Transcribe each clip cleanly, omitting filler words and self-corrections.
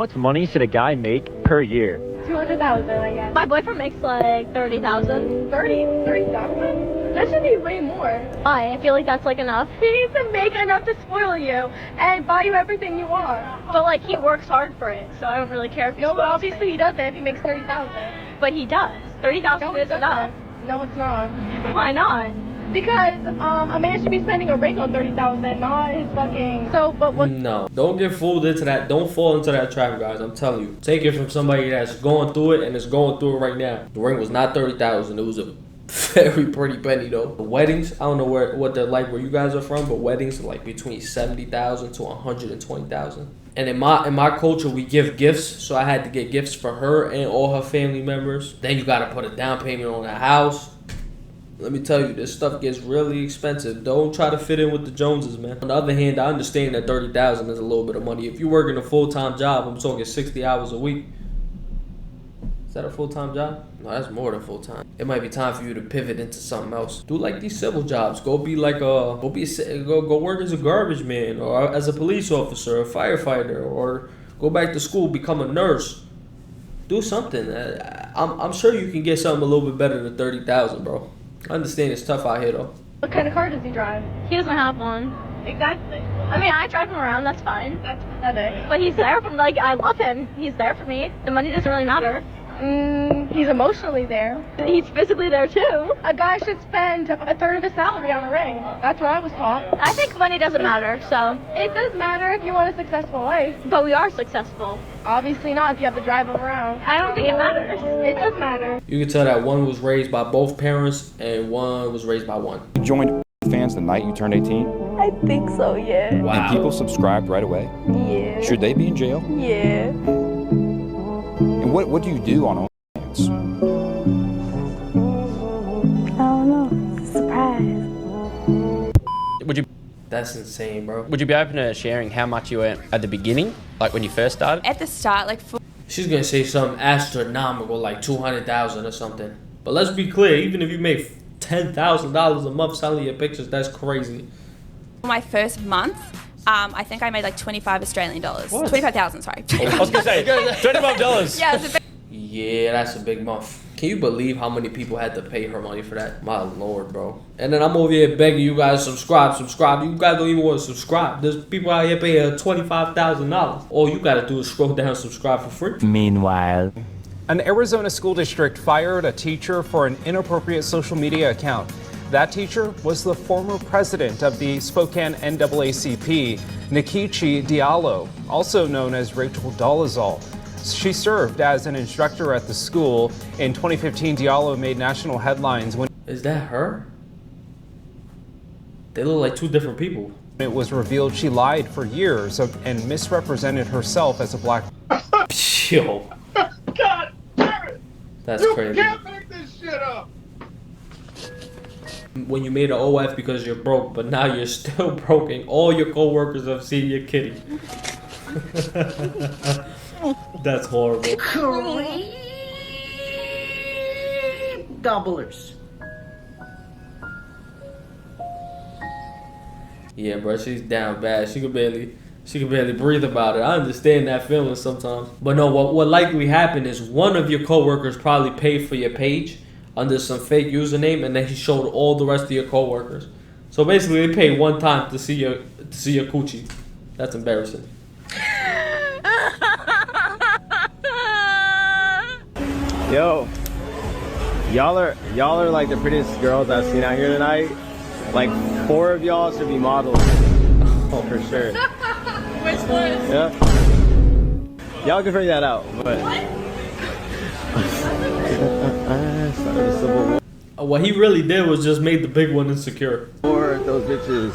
Much money should a guy make per year? 200,000, I guess. My boyfriend makes like 30,000. 30,000? That should be way more. I feel like that's like enough. He needs to make enough to spoil you and buy you everything you want. But like he works hard for it, so I don't really care if he. No, but obviously he doesn't if he makes 30,000. But he does. 30,000 is enough. No, it's not. Why not? Because a man should be spending a regular 30,000, not his fucking. So, but what? No, don't get fooled into that. Don't fall into that trap, guys. I'm telling you. Take it from somebody that's going through it and is going through it right now. The ring was not 30,000. It was a very pretty penny though. The weddings, I don't know what they're like where you guys are from, but weddings are like between 70,000 to 120,000. And in my culture, we give gifts, so I had to get gifts for her and all her family members. Then you gotta put a down payment on a house. Let me tell you, this stuff gets really expensive. Don't try to fit in with the Joneses, man. On the other hand, I understand that 30,000 is a little bit of money. If you're working a full-time job, I'm talking 60 hours a week. Is that a full-time job? No, that's more than full-time. It might be time for you to pivot into something else. Do like these civil jobs. Go be like go work as a garbage man, or as a police officer, a firefighter, or go back to school, become a nurse. Do something. I'm sure you can get something a little bit better than 30,000, bro. I understand it's tough out here though. What kind of car does he drive? He doesn't have one. Exactly. I mean, I drive him around. That's fine. That's pathetic. But he's there for like I love him. He's there for me. The money doesn't really matter. He's emotionally there. He's physically there too. A guy should spend a third of his salary on a ring. That's what I was taught. I think money doesn't matter, so. It does matter if you want a successful life. But we are successful. Obviously not if you have to drive him around. I don't think it matters. It does matter. You can tell that one was raised by both parents and one was raised by one. You joined fans the night you turned 18? I think so, yeah. Wow. And people subscribed right away? Yeah. Should they be in jail? Yeah. And what do you do on OnlyFans? I don't know. Surprise. Would you That's insane, bro. would you be open to sharing how much you earned at the beginning, like when you first started? At the start, like She's gonna say something astronomical like 200,000 or something. But let's be clear, even if you make $10,000 a month selling your pictures, that's crazy. for my first month, I think I made like 25 Australian dollars. What? 25,000, sorry. I was gonna say $25. Yeah, it was a bit. Yeah, that's a big month. Can you believe how many people had to pay her money for that? My lord, bro. And then I'm over here begging you guys subscribe. You guys don't even want to subscribe. There's people out here paying $25,000. All you gotta do is scroll down and subscribe for free. Meanwhile, An Arizona school district fired a teacher for an inappropriate social media account. That teacher was the former president of the Spokane NAACP, Nikichi Diallo, also known as Rachel Dolezal. She served as an instructor at the school. In 2015, Diallo made national headlines when Is that her? They look like two different people. it was revealed she lied for years and misrepresented herself as a black. Yo, God damn it! that's You crazy. can't make this shit up! When you made an OF because you're broke, but now you're still broke and all your coworkers have seen your kitty. That's horrible. Gobblers. Yeah, bro, she's down bad. She could barely breathe about it. I understand that feeling sometimes. But no, what likely happened is one of your coworkers probably paid for your page under some fake username, and then he showed all the rest of your coworkers. So basically, they paid one time to see your coochie. That's embarrassing. Yo, y'all are like the prettiest girls I've seen out here tonight. Like 4 of y'all should be models. Oh, for sure. Which one? Yeah. Y'all can figure that out, but. What he really did was just made the big one insecure. Or those bitches.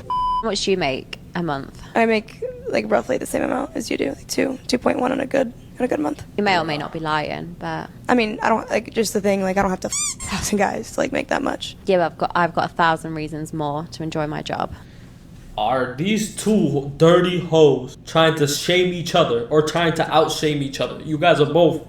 How much do you make a month? I make like roughly the same amount as you do, like 2.1 on a good month. You may or may not be lying, but I mean, I don't like just the thing. Like I don't have to 1,000 guys to like make that much. yeah, I've got 1,000 reasons more to enjoy my job. Are these two dirty hoes trying to shame each other or trying to out-shame each other? You guys are both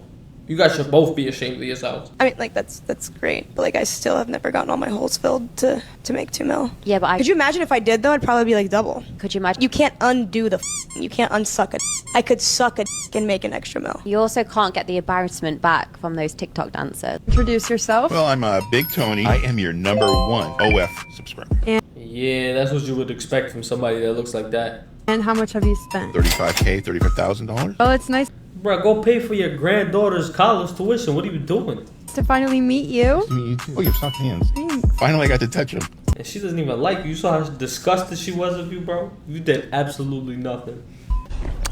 You guys should both be ashamed of yourselves. I mean, like, that's great, but like, I still have never gotten all my holes filled to make $2 million. Yeah, but Could you imagine if I did though? I'd probably be like double. Could you imagine? You can't undo the. You can't unsuck a. I could suck a and make an extra $1 million. You also can't get the embarrassment back from those TikTok dancers. Introduce yourself. Well, I'm Big Tony. I am your #1 OF subscriber. Yeah, that's what you would expect from somebody that looks like that. And how much have you spent? $35K, $35,000. Oh, it's nice Bro, go pay for your granddaughter's college tuition. What are you doing? to finally meet you. Me too. Oh, you have soft hands. Finally, I got to touch them. And she doesn't even like you. You saw how disgusted she was of you, bro? You did absolutely nothing.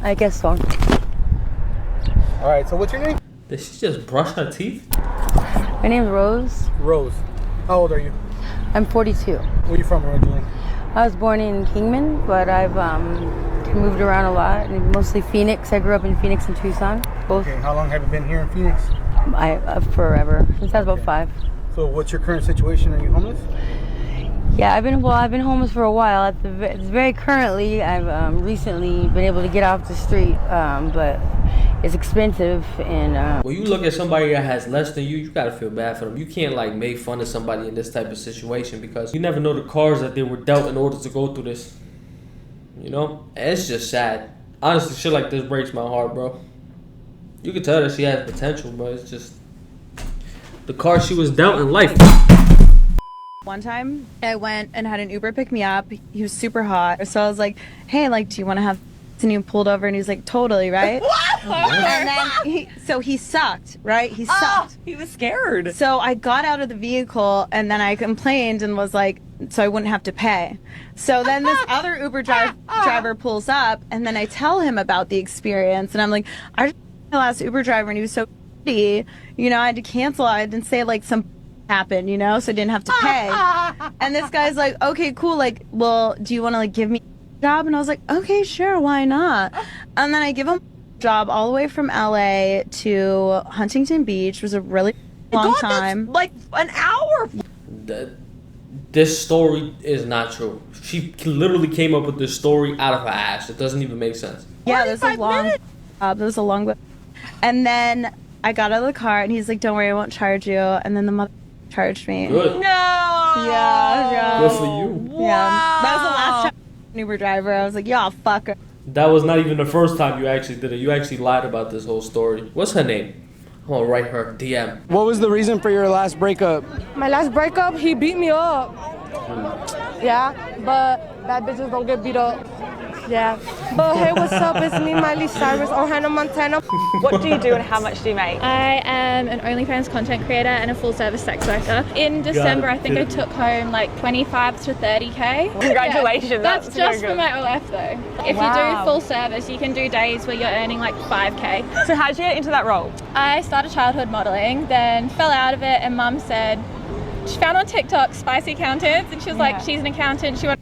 I guess so. All right, so what's your name? Did she just brush her teeth? My name's Rose. Rose. How old are you? I'm 42. Where are you from originally? I was born in Kingman, but I've moved around a lot, and mostly Phoenix. I grew up in Phoenix and Tucson, both. Okay, how long have you been here in Phoenix? Forever, since I was about 5. So what's your current situation? Are you homeless? Yeah, I've been homeless for a while. Very currently, I've recently been able to get off the street, but it's expensive. And when you look at somebody that has less than you gotta feel bad for them. You can't like make fun of somebody in this type of situation because you never know the cards that they were dealt in order to go through this. You know, and it's just sad. Honestly, shit like this breaks my heart, bro. You can tell that she has potential, but it's just the cards she was dealt in life. One time I went and had an Uber pick me up. He was super hot. So I was like, hey, like, do you want to have this? And he pulled over and he was like, totally, right? And then he sucked, right? He sucked. He was scared. So I got out of the vehicle and then I complained and was like, so I wouldn't have to pay. So then this other Uber driver pulls up and then I tell him about the experience and I'm like, I just the last Uber driver and he was so shitty, you know, I had to cancel. I didn't say like some happened, you know, so I didn't have to pay. And this guy's like, okay, cool, like, well, do you want to like give me a job? And I was like, okay, sure, why not? And then I give him a job all the way from LA to Huntington Beach. It was a really long time. Like an hour. This story is not true. She literally came up with this story out of her ass. It doesn't even make sense. Yeah, there's a long job. There was a long. And then I got out of the car and he's like, don't worry, I won't charge you. And then the mother charged me. Good. No. Yeah. Good for you. Yeah. That was the last time an Uber driver. I was like, y'all fucker. That was not even the first time you actually did it. You actually lied about this whole story. What's her name? I'm gonna write her DM. What was the reason for your last breakup? My last breakup, he beat me up. Yeah, but bad bitches don't get beat up. Yeah. But hey, what's up? It's me, Miley Cyrus, or Hannah Montana. What do you do and how much do you make? I am an OnlyFans content creator and a full-service sex worker. In December, I think I took home like 25 to 30K. Congratulations. Yeah. That's just good. for my OF though. If you do full service, you can do days where you're earning like 5K. So how did you get into that role? I started childhood modeling, then fell out of it, and Mum said she found on TikTok spicy accountants, and she was like, she's an accountant. She wanted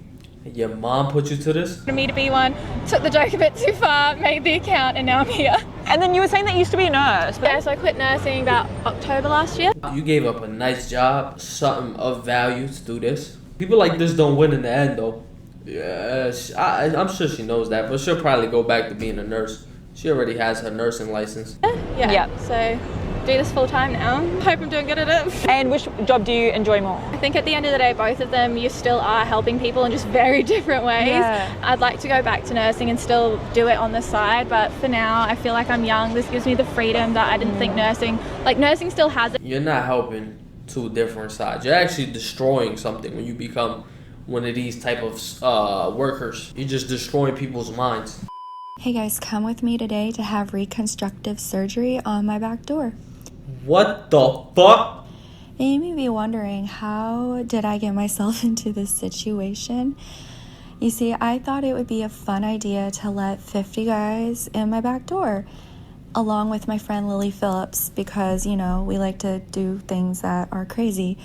Your mom put you to this? me to be one. Took the joke a bit too far, made the account, and now I'm here. And then you were saying that you used to be a nurse. Yeah, so I quit nursing about October last year. You gave up a nice job, something of value to do this. People like this don't win in the end though. Yes, I'm sure she knows that, but she'll probably go back to being a nurse. She already has her nursing license. Yeah. So do this full time now. Hope I'm doing good at it. And which job do you enjoy more? I think at the end of the day, both of them, you still are helping people in just very different ways. Yeah. I'd like to go back to nursing and still do it on the side, but for now, I feel like I'm young. This gives me the freedom that I didn't think nursing still has it. You're not helping two different sides. You're actually destroying something when you become one of these type of workers. You're just destroying people's minds. Hey guys, come with me today to have reconstructive surgery on my back door. What the fuck? And you may be wondering, how did I get myself into this situation? You see, I thought it would be a fun idea to let 50 guys in my back door, along with my friend Lily Phillips, because, you know, we like to do things that are crazy.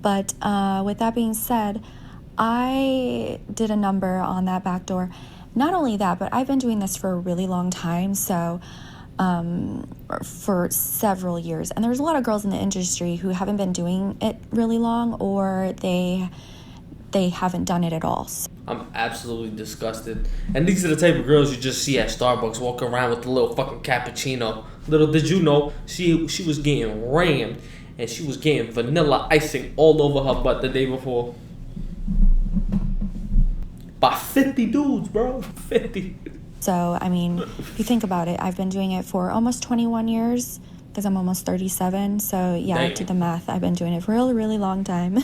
But with that being said, I did a number on that back door. Not only that, but I've been doing this for a really long time, so for several years. And there's a lot of girls in the industry who haven't been doing it really long, or they haven't done it at all. I'm absolutely disgusted. And these are the type of girls you just see at Starbucks walking around with the little fucking cappuccino. Little did you know, she was getting rammed and she was getting vanilla icing all over her butt the day before. By 50 dudes, bro. 50. So, I mean, if you think about it, I've been doing it for almost 21 years because I'm almost 37. So, yeah, I did the math. I've been doing it for a really, really long time.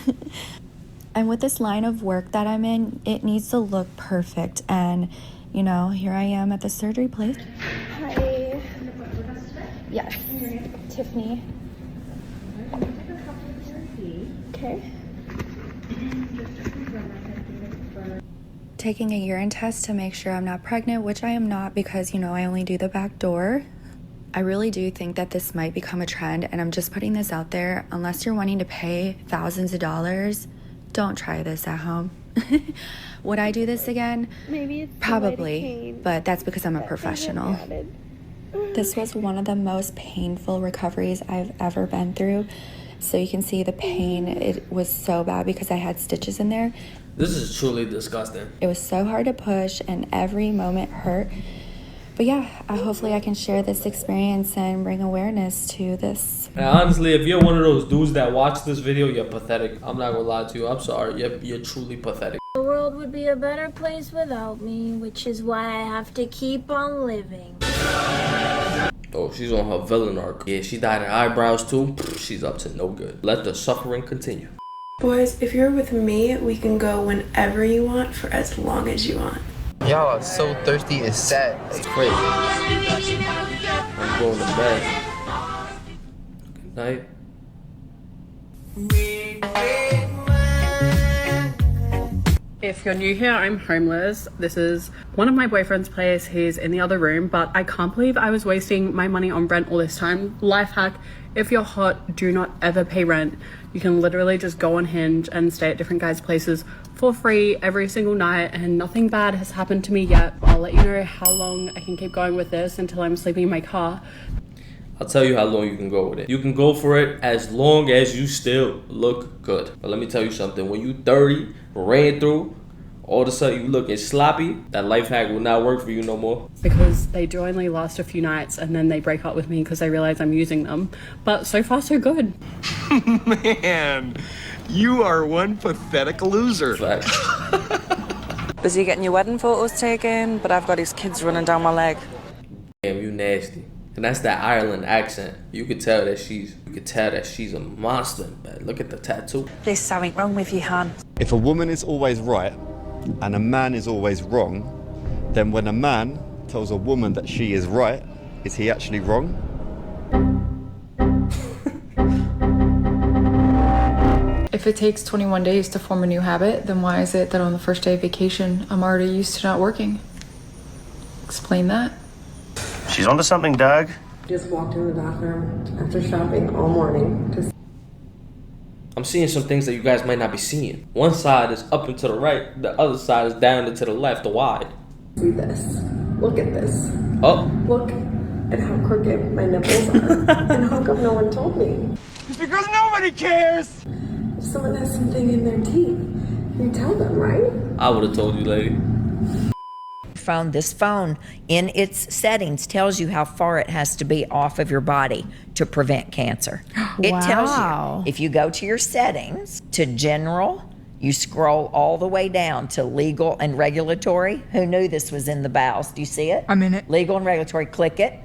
And with this line of work that I'm in, it needs to look perfect. And, you know, here I am at the surgery place. Hi. Yes. Tiffany. Okay. Taking a urine test to make sure I'm not pregnant, which I am not because, you know, I only do the back door. I really do think that this might become a trend, and I'm just putting this out there. Unless you're wanting to pay thousands of dollars, don't try this at home. Would I do this again? Maybe it's probably, but that's because I'm a professional. This was one of the most painful recoveries I've ever been through. So you can see the pain. It was so bad because I had stitches in there. This is truly disgusting. It was so hard to push and every moment hurt. But yeah, hopefully I can share this experience and bring awareness to this. And honestly, if you're one of those dudes that watch this video, you're pathetic. I'm not gonna lie to you. I'm sorry. You're truly pathetic. The world would be a better place without me, which is why I have to keep on living. Oh, she's on her villain arc. Yeah, she dyed her eyebrows too. She's up to no good. Let the suffering continue. Boys, if you're with me, we can go whenever you want for as long as you want. Y'all are so thirsty, it's sad. It's crazy. I'm going to bed. Good night. If you're new here, I'm homeless. This is one of my boyfriend's place. He's in the other room, but I can't believe I was wasting my money on rent all this time. Life hack, if you're hot, do not ever pay rent. You can literally just go on Hinge and stay at different guys' places for free every single night, and nothing bad has happened to me yet. I'll let you know how long I can keep going with this until I'm sleeping in my car. I'll tell you how long you can go with it. You can go for it as long as you still look good. But let me tell you something. When you 30, ran through, all of a sudden you looking sloppy, that life hack will not work for you no more. Because they do only last a few nights and then they break up with me because they realize I'm using them. But so far so good. Man, you are one pathetic loser. Busy getting your wedding photos taken, but I've got these kids running down my leg. Damn, you nasty. And that's that Ireland accent. You could tell that she's a monster. Man, look at the tattoo. There's something wrong with you, hon. If a woman is always right and a man is always wrong, then when a man tells a woman that she is right, is he actually wrong? If it takes 21 days to form a new habit, then why is it that on the first day of vacation, I'm already used to not working? Explain that. She's onto something, Doug. Just walked in the bathroom after shopping all morning. I'm seeing some things that you guys might not be seeing. One side is up and to the right, the other side is down and to the left, the wide. See this. Look at this. Oh. Look at how crooked my nipples are. And how come no one told me? It's because nobody cares! If someone has something in their teeth, you tell them, right? I would have told you, lady. Phone. This phone in its settings tells you how far it has to be off of your body to prevent cancer. It tells you if you go to your settings to general, you scroll all the way down to legal and regulatory. Who knew this was in the BALS? Do you see it? I'm in it. Legal and regulatory, click it.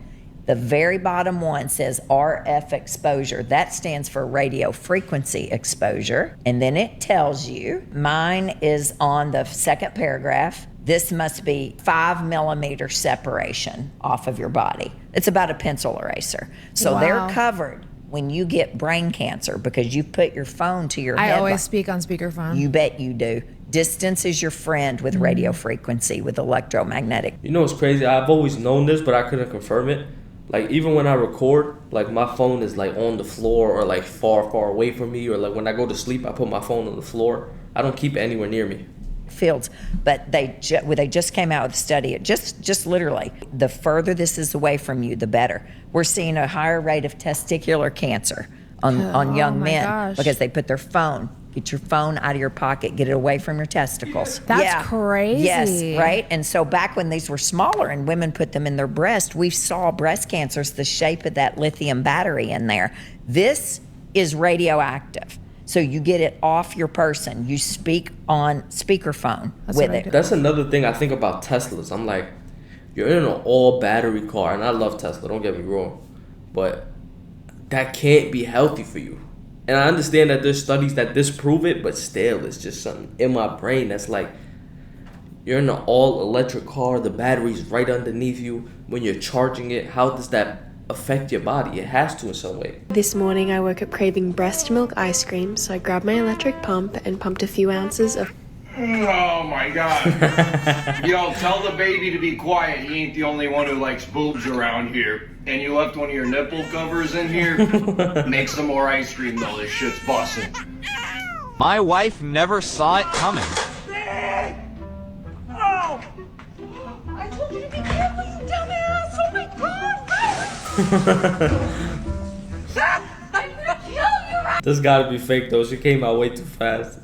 The very bottom one says RF exposure. That stands for radio frequency exposure. And then it tells you, mine is on the second paragraph. This must be 5 millimeter separation off of your body. It's about a pencil eraser. So they're covered when you get brain cancer because you put your phone to your head. I always speak on speakerphone. You bet you do. Distance is your friend with radio frequency, with electromagnetic. You know what's crazy? I've always known this, but I couldn't confirm it. Like, even when I record, like, my phone is, like, on the floor or, like, far, far away from me. Or, like, when I go to sleep, I put my phone on the floor. I don't keep it anywhere near me. Fields, but they just came out with a study. It just literally, the further this is away from you, the better. We're seeing a higher rate of testicular cancer on young men because they put their phone Get your phone out of your pocket. Get it away from your testicles. That's crazy. Yes, right? And so back when these were smaller and women put them in their breast, we saw breast cancers the shape of that lithium battery in there. This is radioactive. So you get it off your person. You speak on speakerphone with it. That's another thing I think about Teslas. I'm like, you're in an all battery car, and I love Tesla, don't get me wrong, but that can't be healthy for you. And I understand that there's studies that disprove it, but still, it's just something in my brain that's like, you're in an all-electric car, the battery's right underneath you. When you're charging it, how does that affect your body? It has to in some way. This morning I woke up craving breast milk ice cream, so I grabbed my electric pump and pumped a few ounces of... Oh my god. Yo, tell the baby to be quiet. He ain't the only one who likes boobs around here. And you left one of your nipple covers in here? Make some more ice cream though, this shit's busting. My wife never saw it coming. Oh! I told you to be careful, you dumbass! Oh my god! I'm gonna kill you right This gotta be fake though, she came out way too fast.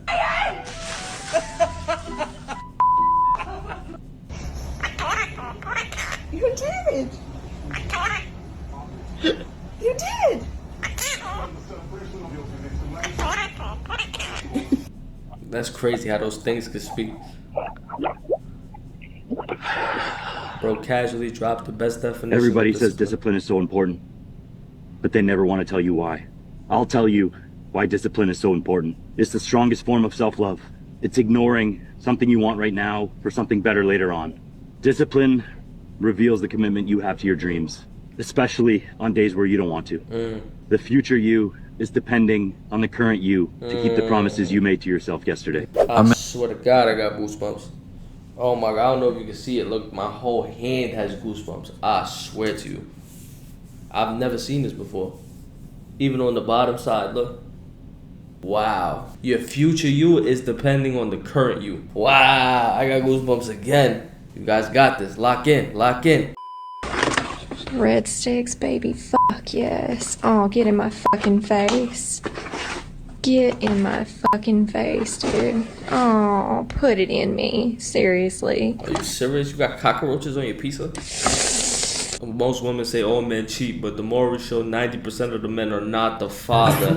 You did! You did! That's crazy how those things could speak. Bro, casually dropped the best definition. Everybody of says discipline is so important, but they never want to tell you why. I'll tell you why discipline is so important. It's the strongest form of self-love. It's ignoring something you want right now for something better later on. Discipline reveals the commitment you have to your dreams, especially on days where you don't want to. The future you is depending on the current you to keep the promises you made to yourself yesterday. I swear to God, I got goosebumps. Oh my God, I don't know if you can see it. Look, my whole hand has goosebumps. I swear to you. I've never seen this before. Even on the bottom side, look. Wow. Your future you is depending on the current you. Wow, I got goosebumps again. You guys got this. Lock in, lock in. Red sticks, baby. Fuck yes. Oh, get in my fucking face. Get in my fucking face, dude. Oh, put it in me. Seriously. Are you serious? You got cockroaches on your pizza? Most women say all men cheat, but the more we show 90% of the men are not the father.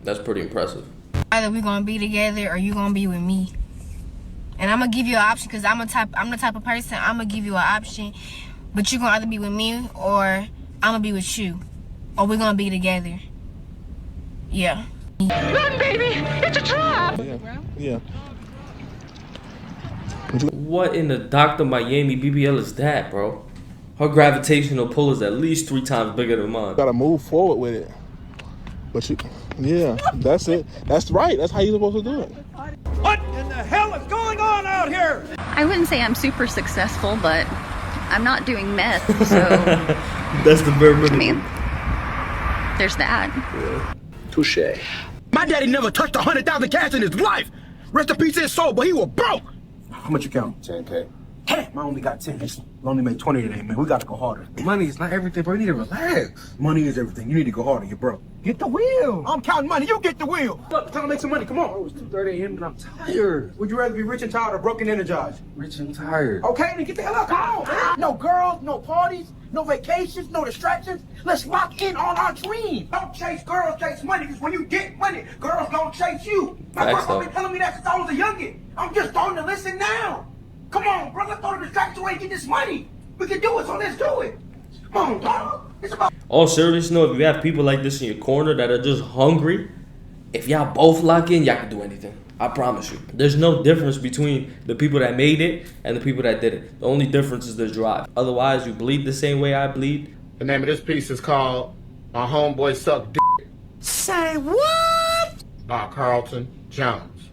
That's pretty impressive. Either we're gonna be together or you gonna be with me. And I'm gonna give you an option because I'm the type of person, I'm gonna give you an option, but you're gonna either be with me or I'm gonna be with you. Or we're gonna be together. Yeah. Run, baby! It's a trap! Yeah. What in the Dr. Miami BBL is that, bro? Her gravitational pull is at least 3 times bigger than mine. Gotta move forward with it. But you, yeah, that's it. That's right. That's how you're supposed to do it. What in the hell is going on out here? I wouldn't say I'm super successful, but I'm not doing meth, so that's the bare minimum. I mean, there's that. Yeah. Touche. My daddy never touched 100,000 cash in his life. Rest in peace his soul, but he was broke. How much you count? 10K. Damn, I only got 10. I only made 20 today, man. We gotta go harder. Money is not everything, bro. You need to relax. Money is everything. You need to go harder. You're broke. Get the wheel. I'm counting money. You get the wheel. Look, trying to make some money. Come on. Oh, it's 2:30 a.m. and I'm tired. Would you rather be rich and tired or broke and energized? Rich and tired. Okay, then get the hell out. Come on, man. No girls, no parties, no vacations, no distractions. Let's lock in on our dream. Don't chase girls, chase money. Because when you get money, girls don't chase you. My grandma been telling me that since I was a youngin'. I'm just starting to listen now. Come on, bro. Let's throw the distraction away and get this money. We can do it, so let's do it. Come on, dog. It's about... All serious note, if you have people like this in your corner that are just hungry, if y'all both lock in, y'all can do anything. I promise you. There's no difference between the people that made it and the people that did it. The only difference is the drive. Otherwise, you bleed the same way I bleed. The name of this piece is called My Homeboy Suck D***. Say what? By Carlton Jones.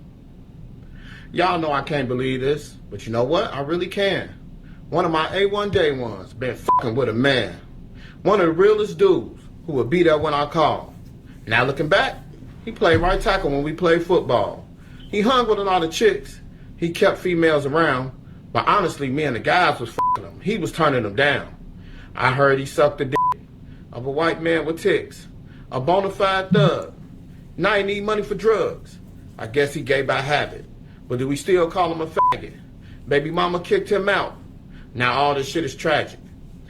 Y'all know I can't believe this, but you know what? I really can. One of my A1 day ones been fucking with a man. One of the realest dudes who would be there when I call. Now looking back, he played right tackle when we played football. He hung with a lot of chicks. He kept females around, But honestly, me and the guys was f***ing him. He was turning him down. I heard he sucked the dick of a white man with ticks, a bona fide thug. Now he need money for drugs. I guess he gay by habit. But do we still call him a faggot? Baby mama kicked him out. Now all this shit is tragic.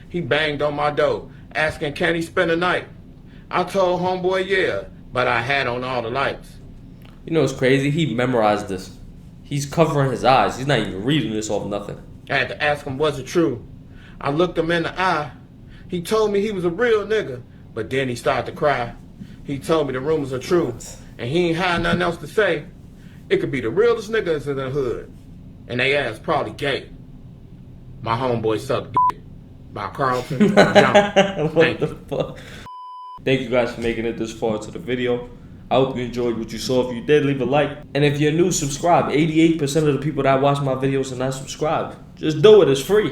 He banged on my door, asking can he spend the night. I told homeboy yeah, but I had on all the lights. You know what's crazy? He memorized this. He's covering his eyes. He's not even reading this off nothing. I had to ask him, was it true? I looked him in the eye. He told me he was a real nigga, but then he started to cry. He told me the rumors are true, and he ain't had nothing else to say. It could be the realest niggas in the hood, and they ass probably gay. My homeboy sucked dick by Carlton John. What the fuck? Thank you guys for making it this far into the video. I hope you enjoyed what you saw. If you did, leave a like. And if you're new, subscribe. 88% of the people that watch my videos are not subscribed. Just do it. It's free.